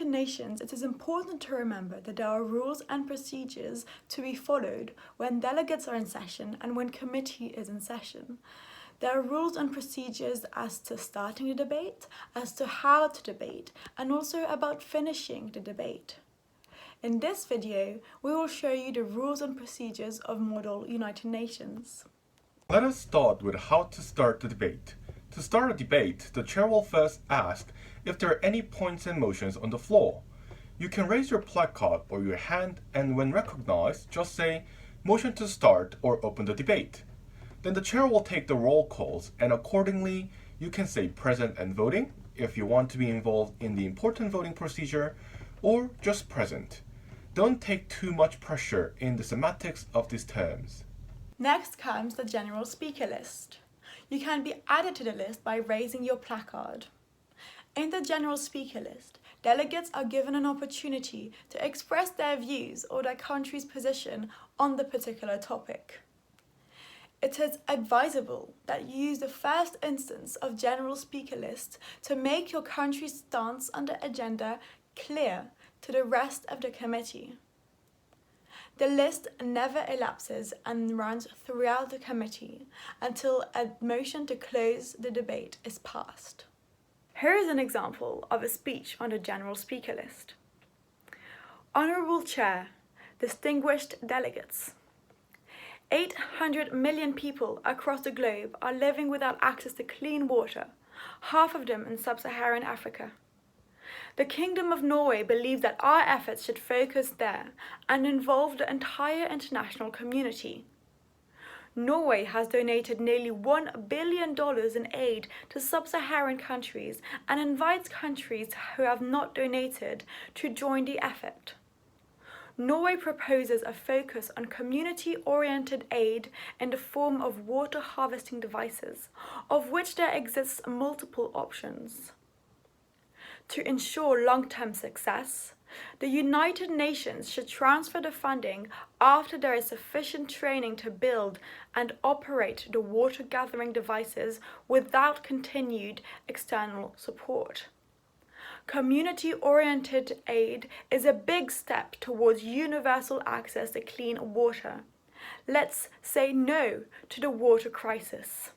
United Nations, it is important to remember that there are rules and procedures to be followed when delegates are in session and when committee is in session. There are rules and procedures as to starting the debate, as to how to debate, and also about finishing the debate. In this video, we will show you the rules and procedures of Model United Nations. Let us start with how to start the debate. To start a debate, the chair will first ask if there are any points and motions on the floor. You can raise your placard or your hand, and when recognized, just say, "Motion to start" or "Open the debate." Then the chair will take the roll calls, and accordingly, you can say present and voting if you want to be involved in the important voting procedure, or just present. Don't take too much pressure in the semantics of these terms. Next comes the general speaker list. You can be added to the list by raising your placard. In the general speaker list, delegates are given an opportunity to express their views or their country's position on the particular topic. It is advisable that you use the first instance of general speaker list to make your country's stance on the agenda clear to the rest of the committee. The list never elapses and runs throughout the committee until a motion to close the debate is passed. Here is an example of a speech on the general speaker list. Honourable Chair, distinguished delegates. 800 million people across the globe are living without access to clean water, half of them in sub-Saharan Africa. The Kingdom of Norway believes that our efforts should focus there and involve the entire international community. Norway has donated nearly $1 billion in aid to sub-Saharan countries and invites countries who have not donated to join the effort. Norway proposes a focus on community-oriented aid in the form of water harvesting devices, of which there exists multiple options. To ensure long-term success, the United Nations should transfer the funding after there is sufficient training to build and operate the water-gathering devices without continued external support. Community-oriented aid is a big step towards universal access to clean water. Let's say no to the water crisis.